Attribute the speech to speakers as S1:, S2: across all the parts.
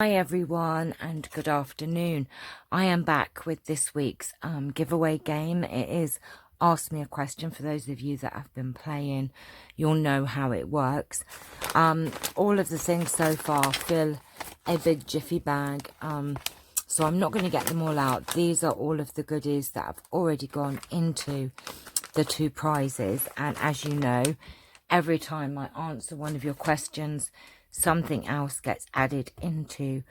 S1: Hi everyone and good afternoon. I am back with this week's giveaway game. It is Ask Me a Question. For those of you that have been playing, you'll know how it works. All of the things so far fill a big jiffy bag, so I'm not going to get them all out. These are all of the goodies that have already gone into the two prizes, and as you know, every time I answer one of your questions, something else gets added into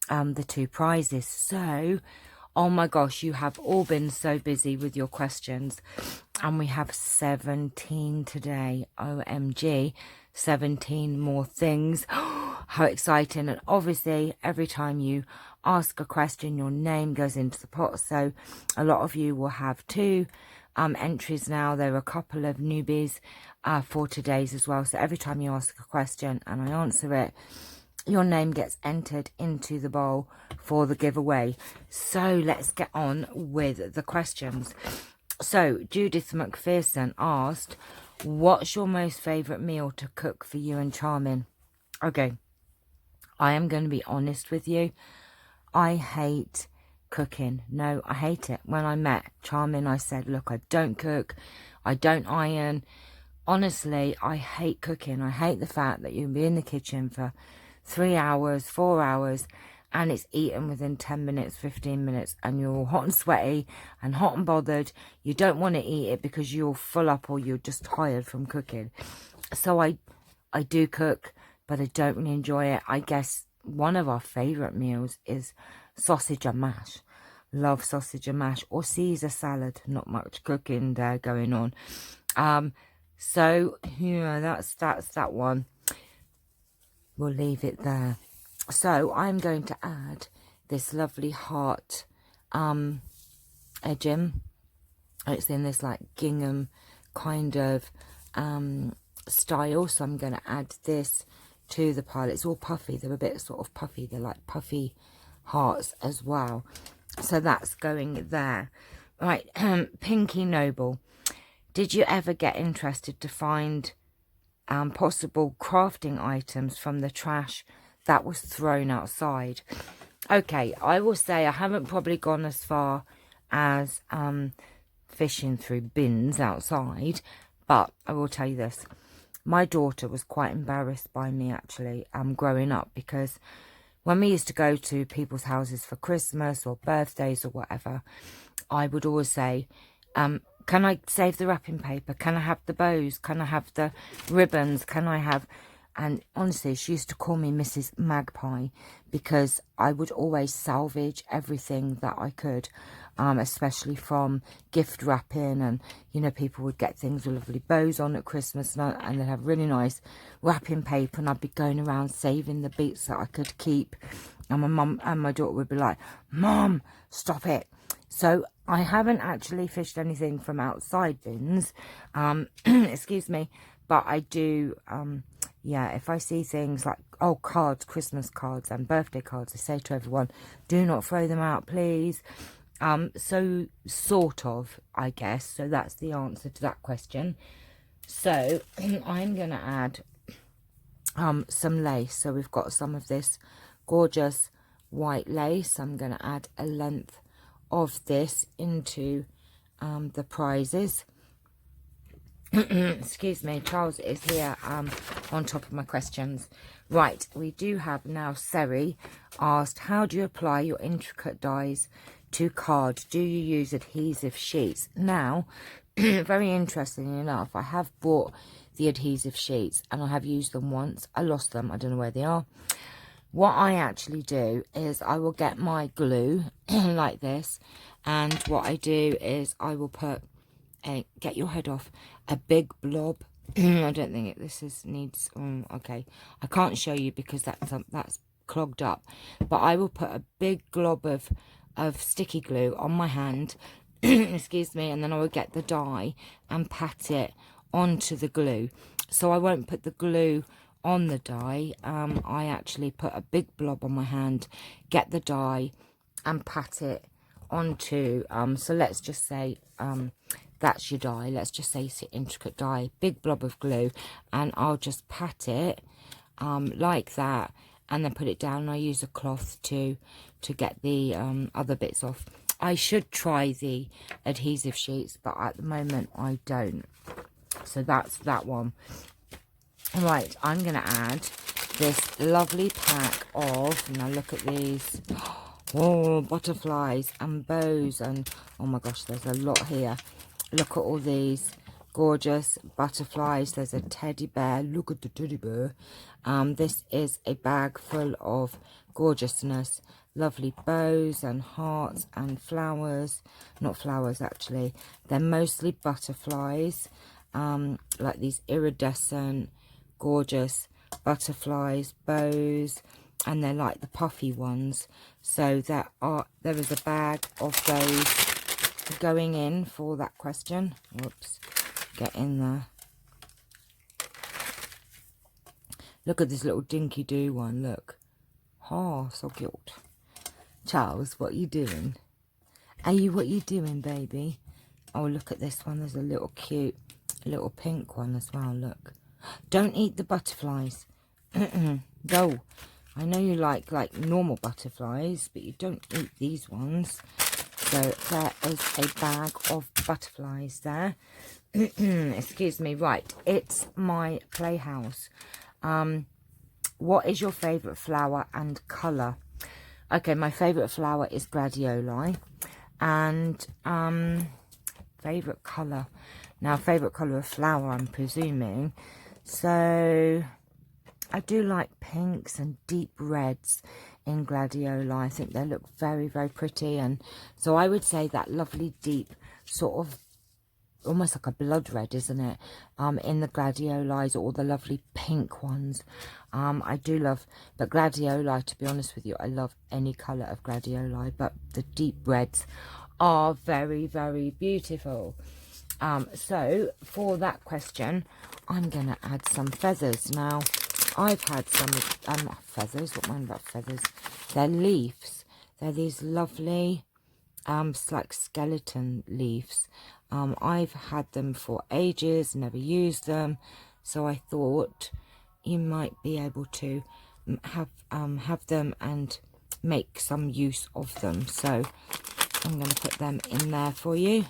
S1: the two prizes. So, oh my gosh, you have all been so busy with your questions, and we have 17 today. OMG, 17 more things. How exciting. And obviously every time you ask a question, your name goes into the pot, so a lot of you will have two entries now. There are a couple of newbies for today's as well, so every time you ask a question and I answer it, your name gets entered into the bowl for the giveaway. So let's get on with the questions. So Judith McPherson asked, what's your most favourite meal to cook for you and Charmin? Okay, I am going to be honest with you. I hate cooking. No, I hate it. When I met Charmin, I said, look, I don't cook, I don't iron. Honestly, I hate cooking. I hate the fact that you can be in the kitchen for 3 hours, 4 hours, and it's eaten within 10 minutes, 15 minutes, and you're all hot and sweaty and hot and bothered. You don't want to eat it because you're full up or you're just tired from cooking. So I do cook, but I don't really enjoy it. I guess one of our favourite meals is sausage and mash. Love sausage and mash, or Caesar salad. Not much cooking there going on. So yeah, that's that one. We'll leave it there. So I'm going to add this lovely heart edging. It's in this like gingham kind of style, so I'm going to add this to the pile. It's all puffy. They're a bit sort of puffy. They're like puffy hearts as well, so that's going there. Right. Pinky Noble, did you ever get interested to find possible crafting items from the trash that was thrown outside? Okay, I will say I haven't probably gone as far as fishing through bins outside, but I will tell you this. My daughter was quite embarrassed by me actually growing up, because when we used to go to people's houses for Christmas or birthdays or whatever, I would always say, can I save the wrapping paper? Can I have the bows? Can I have the ribbons? Can I have... And honestly, she used to call me Mrs. Magpie, because I would always salvage everything that I could, especially from gift wrapping. And, you know, people would get things with lovely bows on at Christmas, and they'd have really nice wrapping paper, and I'd be going around saving the bits that I could keep. And my mum and my daughter would be like, Mum, stop it. So I haven't actually fished anything from outside bins, excuse me, but I do... yeah, if I see things like, oh, cards, Christmas cards and birthday cards, I say to everyone, do not throw them out, please. So, sort of, I guess. So that's the answer to that question. So, I'm going to add some lace. So we've got some of this gorgeous white lace. I'm going to add a length of this into the prizes. Excuse me, Charles is here on top of my questions. Right, we do have now Seri asked, how do you apply your intricate dies to card? Do you use adhesive sheets? Now, very interestingly enough, I have bought the adhesive sheets and I have used them once. I lost them. I don't know where they are. What I actually do is I will get my glue like this, and what I do is I will put get your head off, a big blob. I don't think needs okay, I can't show you because that's clogged up, but I will put a big glob of sticky glue on my hand excuse me, and then I will get the dye and pat it onto the glue. So I won't put the glue on the dye. I actually put a big blob on my hand, get the dye and pat it onto so let's just say that's your dye. Let's just say it's an intricate dye, big blob of glue, and I'll just pat it like that, and then put it down. I use a cloth to get the other bits off. I should try the adhesive sheets, but at the moment I don't. So that's that one. Right, I'm going to add this lovely pack of, now look at these, oh, butterflies and bows, and oh my gosh, there's a lot here. Look at all these gorgeous butterflies. There's a teddy bear. Look at the teddy bear. This is a bag full of gorgeousness. Lovely bows and hearts and flowers. Not flowers, actually. They're mostly butterflies. Like these iridescent, gorgeous butterflies, bows. And they're like the puffy ones. So there is a bag of those going in for that question. Whoops. Get in there. Look at this little dinky doo one, look. Oh, so cute. Charles, what are you doing? What are you doing, baby? Oh, look at this one. There's a little cute, little pink one as well, look. Don't eat the butterflies. Go. I know you like normal butterflies, but you don't eat these ones. So there is a bag of butterflies there. Excuse me. Right, it's my playhouse. What is your favourite flower and colour? Okay, my favourite flower is gladioli. And favourite colour. Now, favourite colour of flower, I'm presuming. So I do like pinks and deep reds in gladioli. I think they look very, very pretty. And so I would say that lovely deep sort of almost like a blood red, isn't it? In the gladiolis, or the lovely pink ones. I do love, but gladioli, to be honest with you, I love any colour of gladioli, but the deep reds are very, very beautiful. So for that question, I'm going to add some feathers. Now, I've had some feathers. What mind about feathers? They're leaves. They're these lovely, like skeleton leaves. I've had them for ages, never used them, so I thought you might be able to have them and make some use of them. So I'm going to put them in there for you.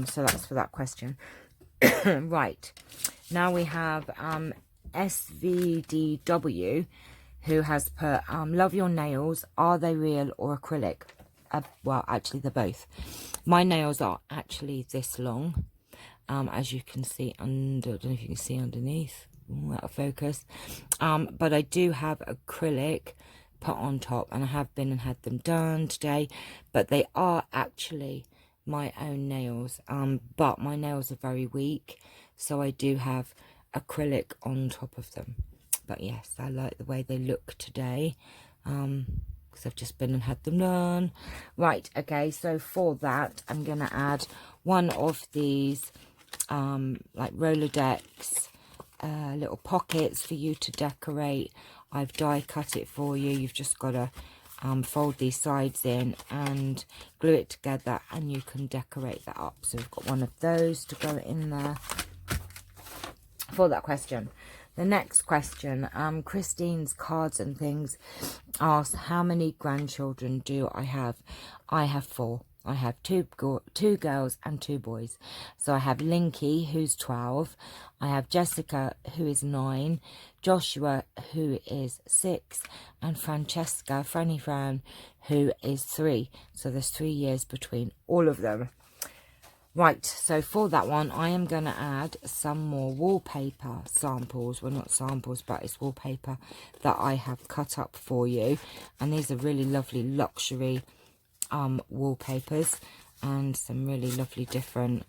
S1: So that's for that question. Right, now we have SVDW, who has put, love your nails, are they real or acrylic? Well, actually, they're both. My nails are actually this long, as you can see under, I don't know if you can see underneath. Ooh, out of focus. But I do have acrylic put on top, and I have been and had them done today. But they are actually my own nails. But my nails are very weak, so I do have acrylic on top of them. But yes, I like the way they look today. Because I've just been and had them done. Right, okay, so for that, I'm going to add one of these, like Rolodex, little pockets for you to decorate. I've die cut it for you. You've just got to fold these sides in and glue it together, and you can decorate that up. So we've got one of those to go in there for that question. The next question, Christine's Cards and Things asks, how many grandchildren do I have? I have 4. I have two girls and 2 boys. So I have Linky, who's 12. I have Jessica, who is 9. Joshua, who is 6. And Francesca, Franny Fran, who is 3. So there's 3 years between all of them. Right, so for that one, I am going to add some more wallpaper samples. Well, not samples, but it's wallpaper that I have cut up for you. And these are really lovely luxury wallpapers, and some really lovely different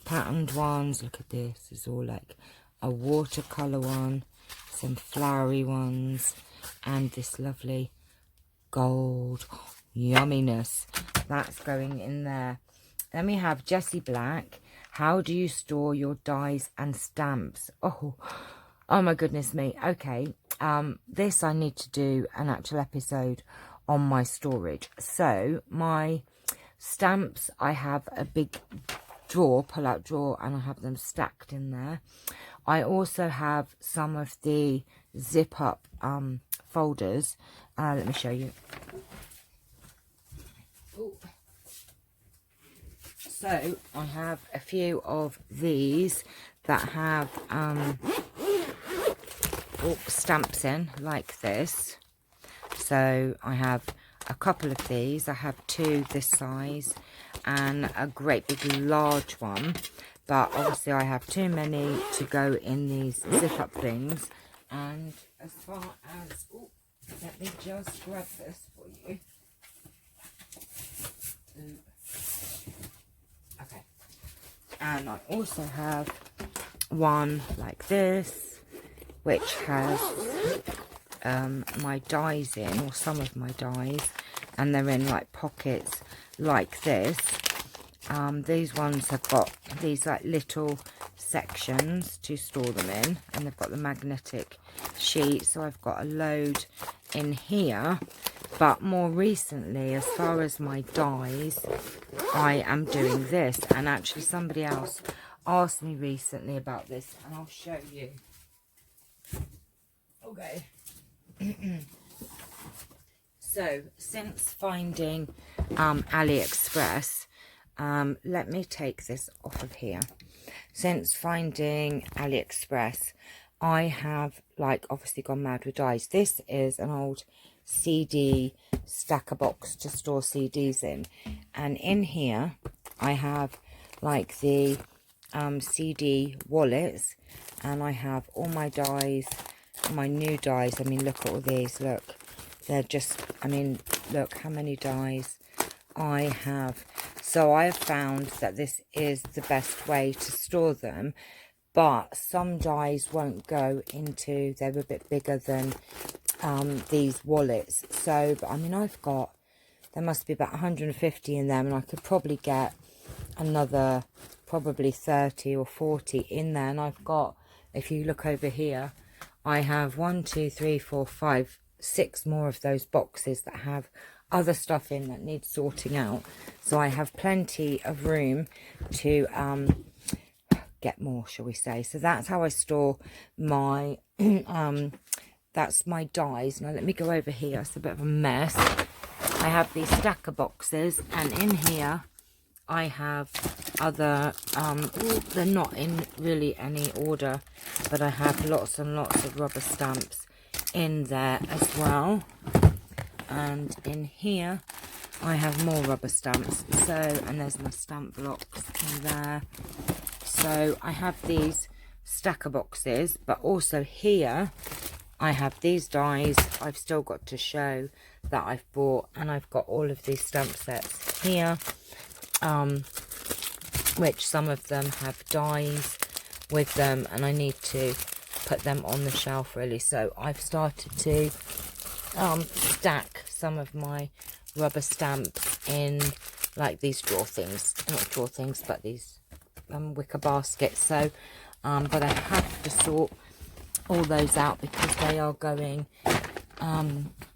S1: patterned ones. Look at this. It's all like a watercolour one, some flowery ones, and this lovely gold. Yumminess. That's going in there. Then we have Jessie Black. How do you store your dies and stamps? Oh my goodness me. Okay, this I need to do an actual episode on my storage. So my stamps, I have a big drawer, pull-out drawer, and I have them stacked in there. I also have some of the zip up folders. Let me show you. Ooh. So I have a few of these that have stamps in like this. So I have a couple of these. I have 2 this size and a great big large one, but obviously I have too many to go in these zip up things. And as far as, let me just grab this for you. Okay, and I also have one like this, which has my dies in, or some of my dies, and they're in like pockets like this. These ones have got these like little sections to store them in, and they've got the magnetic sheet, so I've got a load in here. But more recently, as far as my dies, I am doing this, and actually somebody else asked me recently about this, and I'll show you. Okay. So since finding AliExpress, let me take this off of here. Since finding AliExpress, I have like obviously gone mad with dies. This is an old CD stacker box to store CDs in, and in here I have like the CD wallets, and I have all my dies, my new dies. I mean, look at all these, look, they're just, I mean, look how many dies I have. So I have found that this is the best way to store them, but some dies won't go into, they're a bit bigger than these wallets. So, but I mean, I've got, there must be about 150 in them, and I could probably get another probably 30 or 40 in there. And I've got, if you look over here, I have 1, 2, 3, 4, 5, 6 more of those boxes that have other stuff in that needs sorting out. So I have plenty of room to get more, shall we say. So that's how I store my that's my dies. Now let me go over here, it's a bit of a mess. I have these stacker boxes, and in here I have other they're not in really any order, but I have lots and lots of rubber stamps in there as well. And in here I have more rubber stamps. So, and there's my stamp blocks in there. So I have these stacker boxes, but also here I have these dies I've still got to show that I've bought, and I've got all of these stamp sets here, which some of them have dies with them, and I need to put them on the shelf really. So I've started to stack some of my rubber stamps in like these drawer things, not drawer things, but these wicker baskets. So but I have to sort all those out because they are going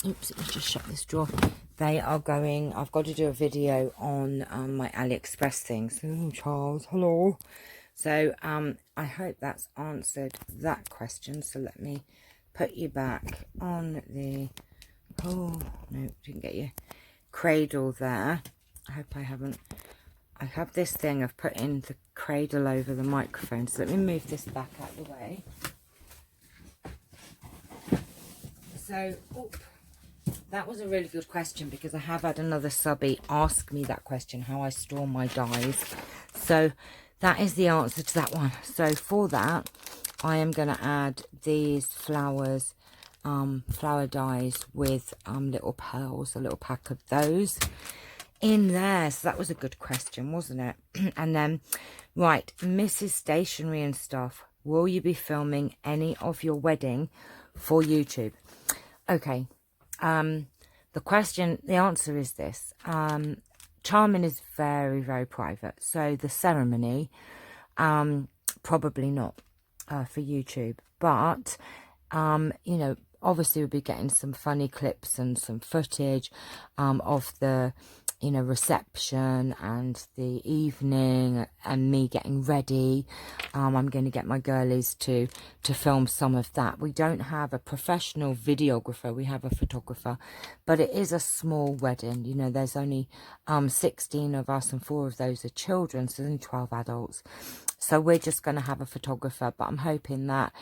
S1: oops, let me just shut this drawer. They are going, I've got to do a video on my AliExpress things. Oh, Charles, hello. So I hope that's answered that question. So let me put you back on the, oh no, didn't get you, cradle there. I hope I haven't, I have this thing of putting the cradle over the microphone. So let me move this back out of the way. So, that was a really good question, because I have had another subby ask me that question, how I store my dies. So that is the answer to that one. So for that, I am going to add these flowers, flower dies with little pearls, a little pack of those in there. So that was a good question, wasn't it? And then, right, Mrs. Stationery and Stuff, will you be filming any of your wedding for YouTube? Okay, the answer is this. Charming is very, very private. So the ceremony, probably not for YouTube. But, you know, obviously we'll be getting some funny clips and some footage of the, you know, reception and the evening and me getting ready. I'm going to get my girlies to film some of that. We don't have a professional videographer, we have a photographer, but it is a small wedding. You know, there's only 16 of us and 4 of those are children, so there's only 12 adults. So we're just going to have a photographer, but I'm hoping that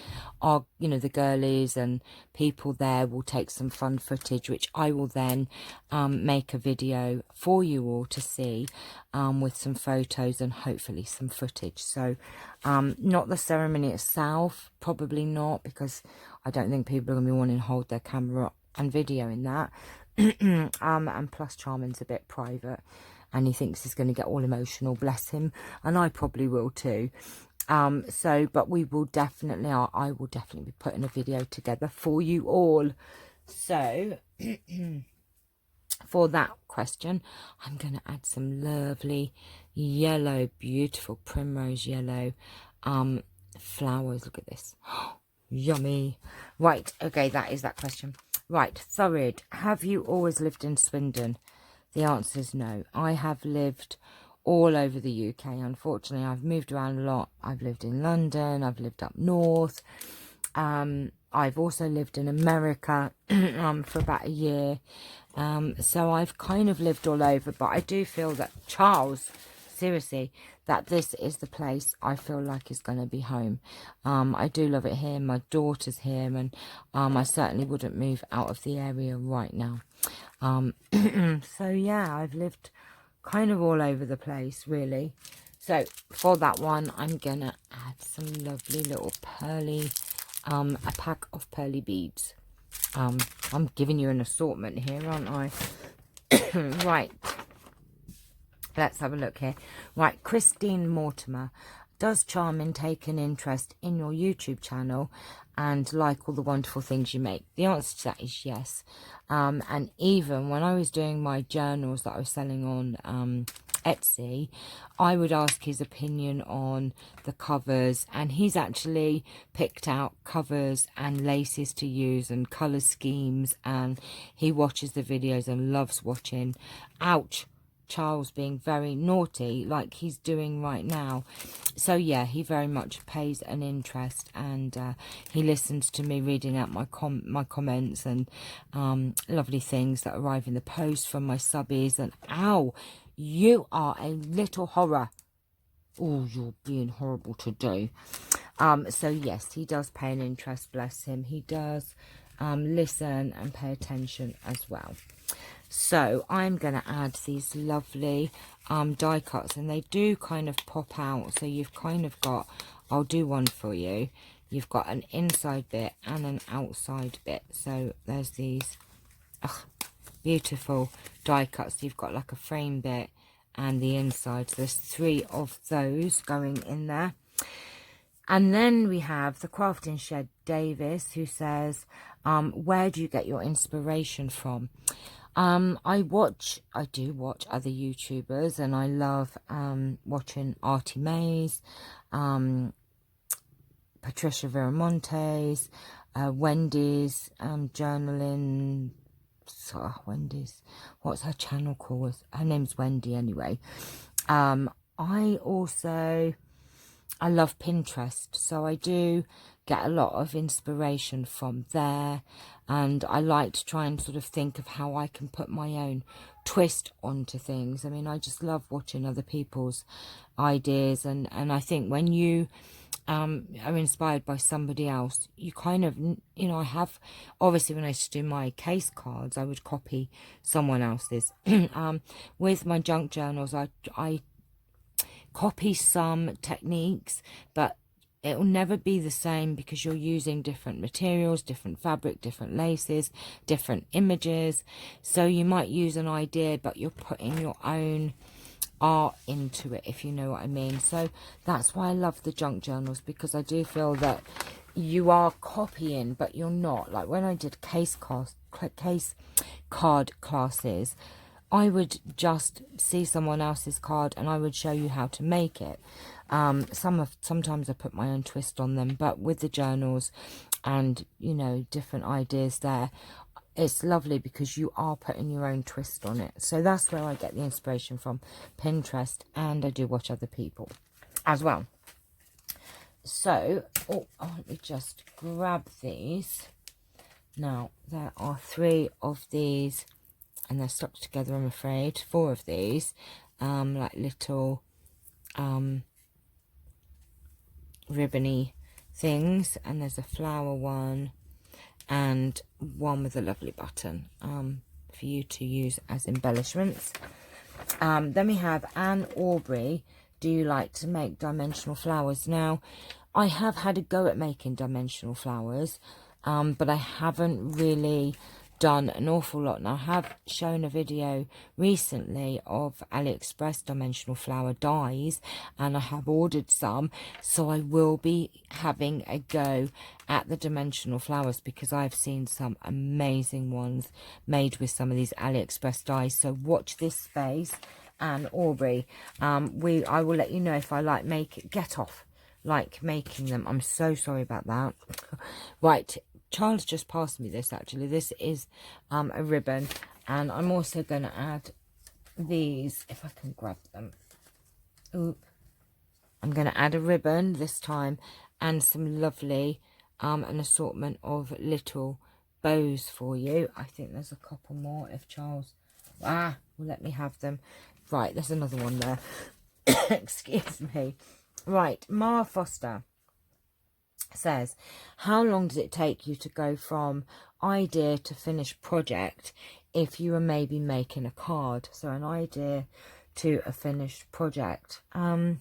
S1: our, you know, the girlies and people there will take some fun footage, which I will then make a video for you all to see, with some photos and hopefully some footage. So not the ceremony itself, probably not, because I don't think people are going to be wanting to hold their camera up and video in that. And plus Charming's a bit private and he thinks he's going to get all emotional, bless him, and I probably will too. So but we will definitely, I will definitely be putting a video together for you all. So for that question, I'm going to add some lovely yellow, beautiful primrose yellow flowers. Look at this. Yummy. Right, okay, that is that question. Right, Thurid, have you always lived in Swindon? The answer is no. I have lived all over the UK. Unfortunately, I've moved around a lot. I've lived in London. I've lived up north. I've also lived in America for about a year. So I've kind of lived all over. But I do feel that, Charles, seriously, that this is the place I feel like is going to be home. I do love it here. My daughter's here. And I certainly wouldn't move out of the area right now. So yeah, I've lived kind of all over the place, really. So for that one, I'm gonna add some lovely little pearly, a pack of pearly beads. I'm giving you an assortment here, aren't I? Right, let's have a look here. Right, Christine Mortimer, does Charming take an interest in your YouTube channel and like all the wonderful things you make? The answer to that is yes. And even when I was doing my journals that I was selling on Etsy, I would ask his opinion on the covers, and he's actually picked out covers and laces to use and colour schemes, and he watches the videos and loves watching. Ouch! Charles being very naughty like he's doing right now. So yeah, he very much pays an interest, and he listens to me reading out my comments and lovely things that arrive in the post from my subbies. And ow, you are a little horror. Oh, you're being horrible today. So yes, he does pay an interest, bless him. He does listen and pay attention as well. So I'm going to add these lovely die cuts, and they do kind of pop out. So you've kind of got, I'll do one for you. You've got an inside bit and an outside bit. So there's these beautiful die cuts. You've got like a frame bit and the inside. So there's 3 of those going in there. And then we have the Crafting Shed Davis, who says, where do you get your inspiration from? I do watch other YouTubers, and I love watching Artie Mays, Patricia Viramontes, Wendy's journaling. Wendy's, what's her channel called? Her name's Wendy anyway. I love Pinterest, so I do get a lot of inspiration from there, and I like to try and sort of think of how I can put my own twist onto things. I mean, I just love watching other people's ideas, and I think when you are inspired by somebody else, you kind of, you know, I have, obviously when I used to do my case cards, I would copy someone else's. With my junk journals, I copy some techniques, but it will never be the same because you're using different materials, different fabric, different laces, different images. So you might use an idea, but you're putting your own art into it, if you know what I mean. So that's why I love the junk journals, because I do feel that you are copying, but you're not. Like when I did case card classes, I would just see someone else's card and I would show you how to make it. Sometimes I put my own twist on them, but with the journals and, you know, different ideas there, it's lovely because you are putting your own twist on it. So that's where I get the inspiration from, Pinterest, and I do watch other people as well. So, let me just grab these. Now, there are 3 of these, and they're stuck together, I'm afraid. 4 of these, like little ribbony things, and there's a flower one, and one with a lovely button for you to use as embellishments. Then we have Anne Aubrey. Do you like to make dimensional flowers? Now, I have had a go at making dimensional flowers, but I haven't really done an awful lot. Now, I have shown a video recently of AliExpress dimensional flower dies, and I have ordered some, so I will be having a go at the dimensional flowers because I've seen some amazing ones made with some of these AliExpress dies. So watch this space, Anne Aubrey. I will let you know if I like making them. I'm so sorry about that. Right, Charles just passed me this, actually. This is a ribbon, and I'm also going to add these, if I can grab them. Oop. I'm going to add a ribbon this time, and some lovely, an assortment of little bows for you. I think there's a couple more if Charles will let me have them. Right, there's another one there. Excuse me. Right, Mara Foster says, how long does it take you to go from idea to finished project if you were maybe making a card? So an idea to a finished project. I'm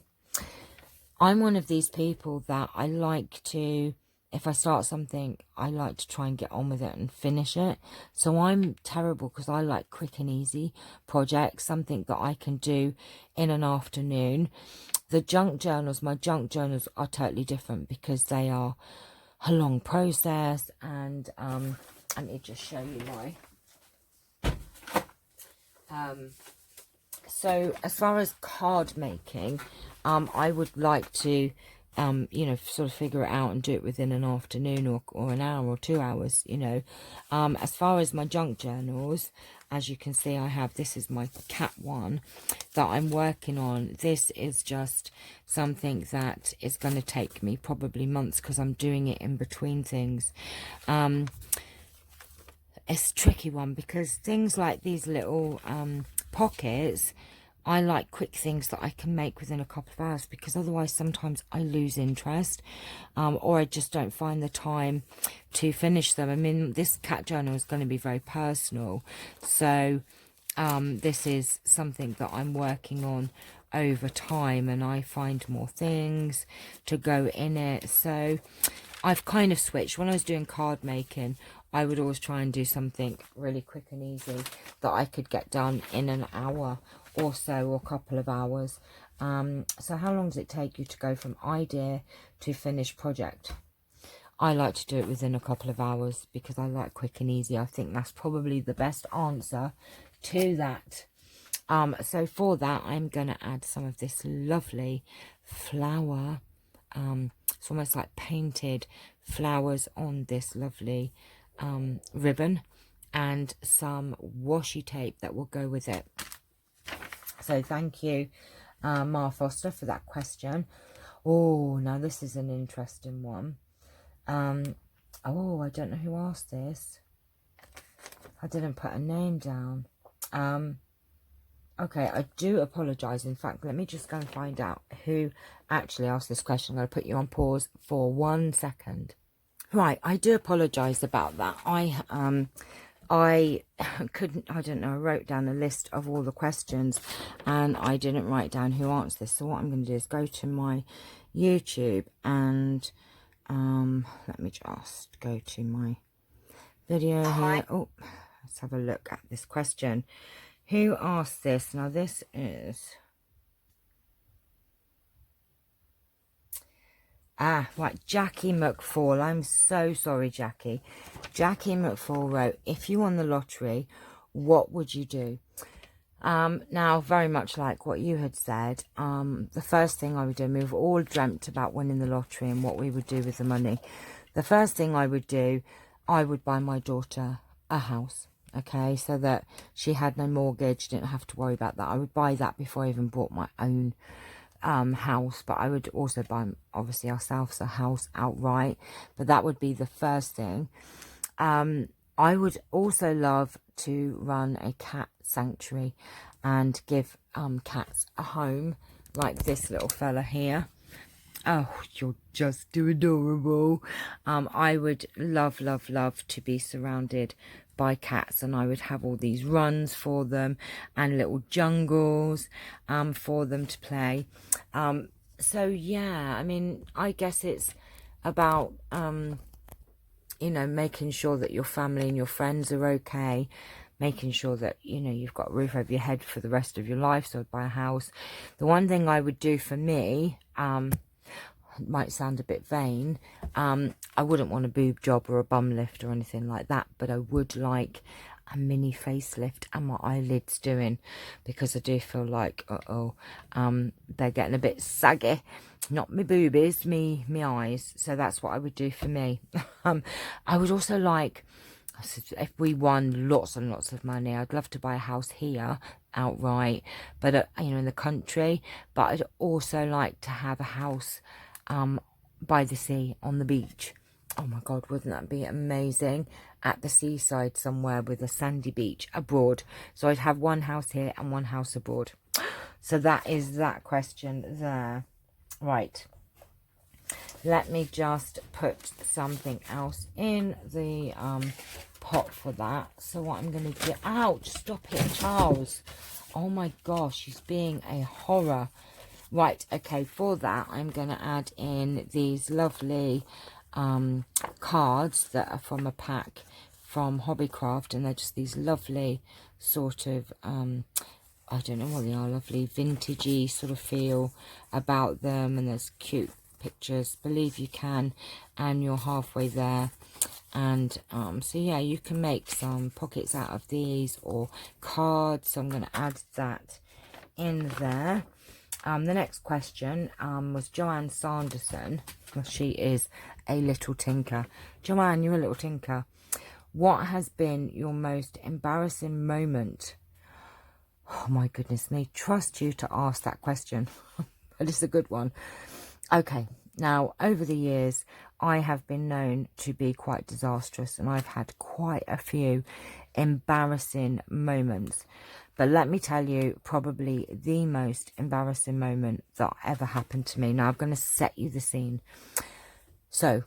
S1: one of these people that I like to, if I start something, I like to try and get on with it and finish it. So I'm terrible because I like quick and easy projects, something that I can do in an afternoon. The junk journals, my junk journals are totally different because they are a long process. And let me just show you my... So as far as card making, I would like to, you know, sort of figure it out and do it within an afternoon or an hour or 2 hours, you know. As far as my junk journals, as you can see, I have, this is my cat one that I'm working on. This is just something that is going to take me probably months because I'm doing it in between things. It's a tricky one because things like these little pockets, I like quick things that I can make within a couple of hours because otherwise sometimes I lose interest or I just don't find the time to finish them. I mean, this cat journal is going to be very personal, so this is something that I'm working on over time, and I find more things to go in it. So I've kind of switched. When I was doing card making, I would always try and do something really quick and easy that I could get done in an hour or so, or a couple of hours. So how long does it take you to go from idea to finished project? I like to do it within a couple of hours because I like quick and easy. I think that's probably the best answer to that. So for that, I'm going to add some of this lovely flower. It's almost like painted flowers on this lovely ribbon, and some washi tape that will go with it. So thank you, Mara Foster, for that question. Oh, now this is an interesting one. Oh, I don't know who asked this. I didn't put a name down. Okay, I do apologise. In fact, let me just go and find out who actually asked this question. I'm going to put you on pause for 1 second. Right, I do apologise about that. I couldn't, I don't know, I wrote down a list of all the questions and I didn't write down who answered this. So what I'm going to do is go to my YouTube and let me just go to my video here. Oh, let's have a look at this question. Who asked this? Now this is... right, Jackie McFall. I'm so sorry, Jackie. Jackie McFall wrote, if you won the lottery, what would you do? Now, very much like what you had said, the first thing I would do, we've all dreamt about winning the lottery and what we would do with the money. The first thing I would do, I would buy my daughter a house. Okay, so that she had no mortgage, didn't have to worry about that. I would buy that before I even bought my own house, but I would also buy, obviously, ourselves a house outright. But that would be the first thing. I would also love to run a cat sanctuary and give cats a home, like this little fella here. Oh, you're just too adorable. I would love, love, love to be surrounded by cats, and I would have all these runs for them and little jungles for them to play. So yeah, I mean, I guess it's about you know, making sure that your family and your friends are okay, making sure that, you know, you've got a roof over your head for the rest of your life. So I'd buy a house. The one thing I would do for me, might sound a bit vain, I wouldn't want a boob job or a bum lift or anything like that, but I would like a mini facelift and my eyelids doing, because I do feel like they're getting a bit saggy. Not my boobies, me eyes. So that's what I would do for me. I would also like, if we won lots and lots of money, I'd love to buy a house here outright, but you know, in the country. But I'd also like to have a house by the sea, on the beach. Oh my God, wouldn't that be amazing? At the seaside somewhere with a sandy beach abroad. So I'd have one house here and one house abroad. So that is that question there. Right. Let me just put something else in the pot for that. So what I'm going to do... Ouch, stop it, Charles. Oh my gosh, he's being a horror. Right, okay, for that, I'm going to add in these lovely cards that are from a pack from Hobbycraft, and they're just these lovely sort of, I don't know what they are, lovely vintagey sort of feel about them, and there's cute pictures, believe you can, and you're halfway there. And so yeah, you can make some pockets out of these or cards, so I'm going to add that in there. The next question was Joanne Sanderson. Well, she is a little tinker. Joanne, you're a little tinker. What has been your most embarrassing moment? Oh my goodness me, trust you to ask that question. But it's a good one. Okay, now over the years I have been known to be quite disastrous, and I've had quite a few embarrassing moments. But let me tell you, probably the most embarrassing moment that ever happened to me. Now I'm going to set you the scene. So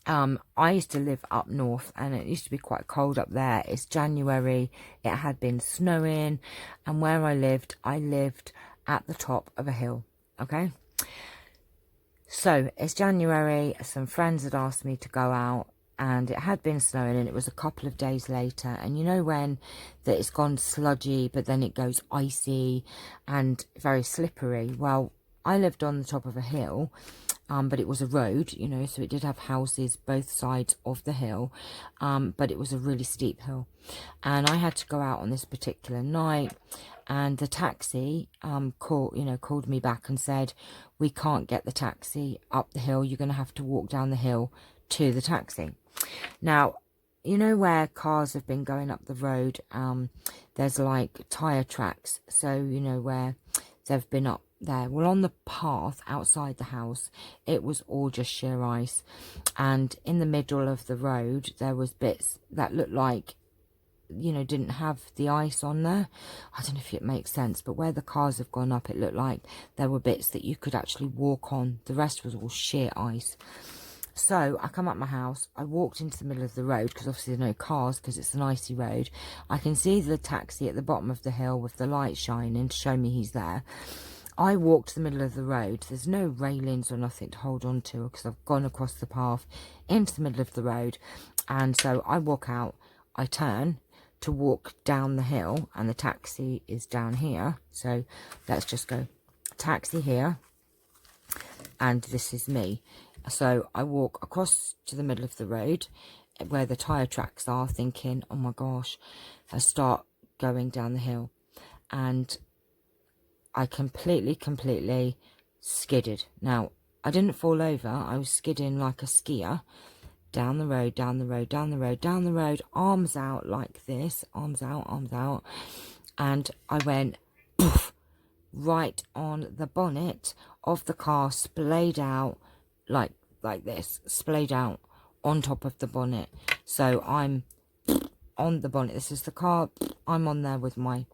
S1: I used to live up north, and it used to be quite cold up there. It's January, it had been snowing, and where I lived at the top of a hill. Okay, so it's January, some friends had asked me to go out, and it had been snowing, and it was a couple of days later, and you know when that it's gone sludgy, but then it goes icy and very slippery. Well, I lived on the top of a hill, but it was a road, you know, so it did have houses both sides of the hill, but it was a really steep hill, and I had to go out on this particular night, and the taxi called me back and said, we can't get the taxi up the hill, you're going to have to walk down the hill to the taxi. Now, you know where cars have been going up the road, there's like tyre tracks, so you know where they've been up there. Well, on the path outside the house, it was all just sheer ice, and in the middle of the road there was bits that looked like, you know, didn't have the ice on there. I don't know if it makes sense, but where the cars have gone up, it looked like there were bits that you could actually walk on. The rest was all sheer ice. So I come up my house, I walked into the middle of the road, because obviously there are no cars because it's an icy road. I can see the taxi at the bottom of the hill with the light shining to show me he's there. I walked to the middle of the road. There's no railings or nothing to hold on to, because I've gone across the path into the middle of the road. And so I walk out, I turn to walk down the hill, and the taxi is down here. So let's just go taxi here, and this is me. So I walk across to the middle of the road where the tyre tracks are, thinking, oh my gosh, I start going down the hill, and I completely skidded. Now, I didn't fall over, I was skidding like a skier down the road, down the road, down the road, down the road, arms out like this, arms out, and I went poof, right on the bonnet of the car, splayed out like this, splayed out on top of the bonnet. So I'm on the bonnet. This is the car. I'm on there with my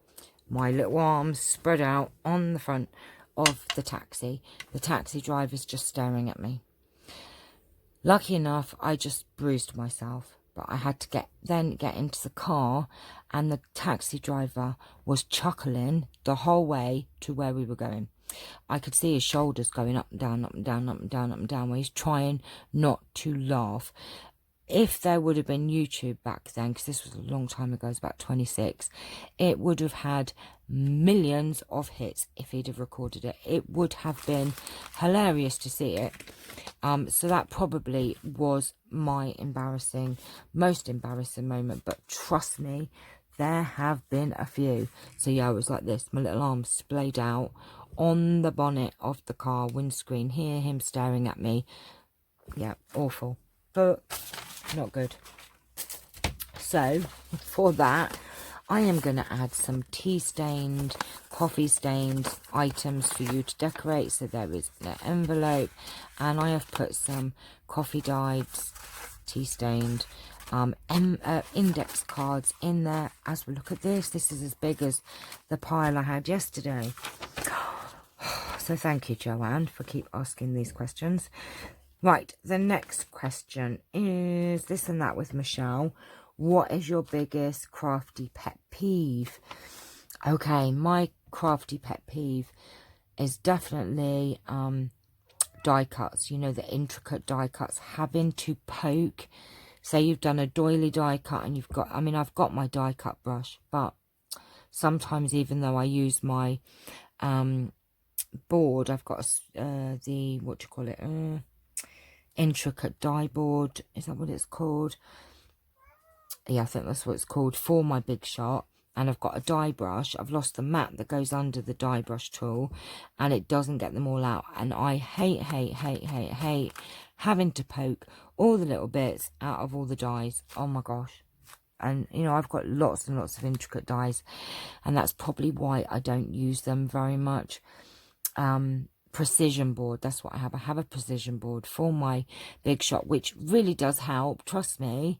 S1: little arms spread out on the front of the taxi. The taxi driver's just staring at me. Lucky enough, I just bruised myself, but I had to get into the car, and the taxi driver was chuckling the whole way to where we were going. I could see his shoulders going up and down, up and down, up and down, up and down, where he's trying not to laugh. If there would have been YouTube back then, because this was a long time ago, it was about 26, it would have had millions of hits if he'd have recorded it. It would have been hilarious to see it. So that probably was my most embarrassing moment. But trust me, there have been a few. So yeah, I was like this, my little arms splayed out on the bonnet of the car windscreen, hear him staring at me. Yeah, awful, but not good. So for that, I am going to add some tea stained, coffee stained items for you to decorate. So there is an envelope, and I have put some coffee dyed, tea stained index cards in there. As we look at this, this is as big as the pile I had yesterday. So thank you, Joanne, for keep asking these questions. Right, the next question is this and that with Michelle. What is your biggest crafty pet peeve? Okay, my crafty pet peeve is definitely die cuts. You know, the intricate die cuts, having to poke. Say you've done a doily die cut and you've got, I mean, I've got my die cut brush, but sometimes even though I use my board, I've got the, what do you call it, intricate die board, is that what it's called? Yeah, I think that's what it's called, for my big shot. And I've got a die brush. I've lost the mat that goes under the die brush tool, and it doesn't get them all out. And I hate having to poke all the little bits out of all the dies. Oh my gosh. And you know, I've got lots and lots of intricate dies, and that's probably why I don't use them very much. Precision board, that's what I have. I have a precision board for my big shot, which really does help, trust me,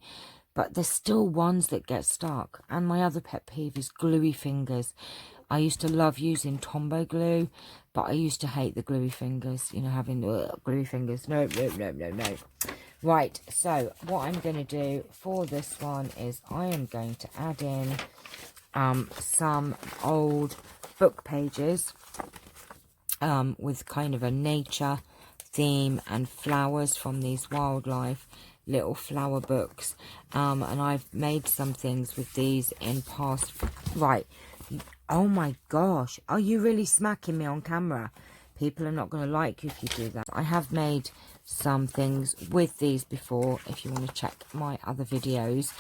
S1: but there's still ones that get stuck. And my other pet peeve is gluey fingers. I used to love using Tombow glue, but I used to hate the gluey fingers, you know, having gluey fingers. No. Right, so what I'm going to do for this one is I am going to add in some old book pages with kind of a nature theme and flowers from these wildlife little flower books, and I've made some things with these in past. Right, oh my gosh, are you really smacking me on camera? People are not going to like you if you do that. I have made some things with these before. If you want to check my other videos,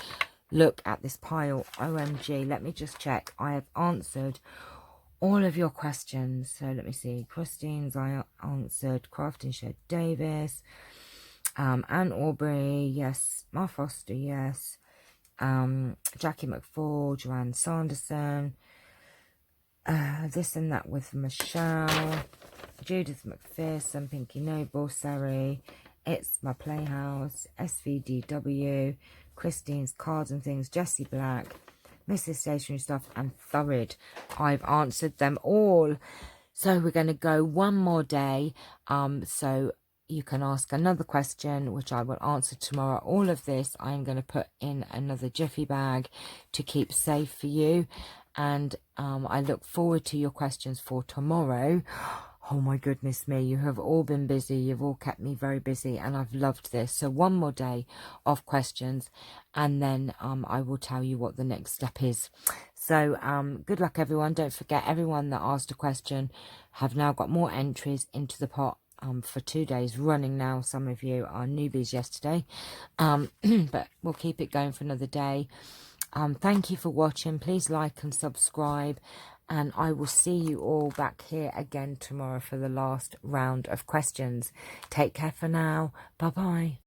S1: look at this pile. OMG, let me just check. I have answered all of your questions. So let me see. Christine's I answered. Holinshed Davis. Anne Aubrey, yes. Ma Foster, yes. Jackie McFall, Joanne Sanderson. This and that with Michelle. Judith McPherson, Pinky Noble, Sari. It's My Playhouse. SVDW. Christine's Cards and Things. Jessie Black. Mrs. Stationery Stuff, and Thurrid. I've answered them all. So we're going to go one more day. So you can ask another question, which I will answer tomorrow. All of this I'm going to put in another Jiffy bag to keep safe for you. And I look forward to your questions for tomorrow. Oh my goodness me, you have all been busy. You've all kept me very busy, and I've loved this. So one more day of questions, and then I will tell you what the next step is. So good luck, everyone. Don't forget, everyone that asked a question have now got more entries into the pot for 2 days running now. Some of you are newbies yesterday, but we'll keep it going for another day. Thank you for watching. Please like and subscribe. And I will see you all back here again tomorrow for the last round of questions. Take care for now. Bye-bye.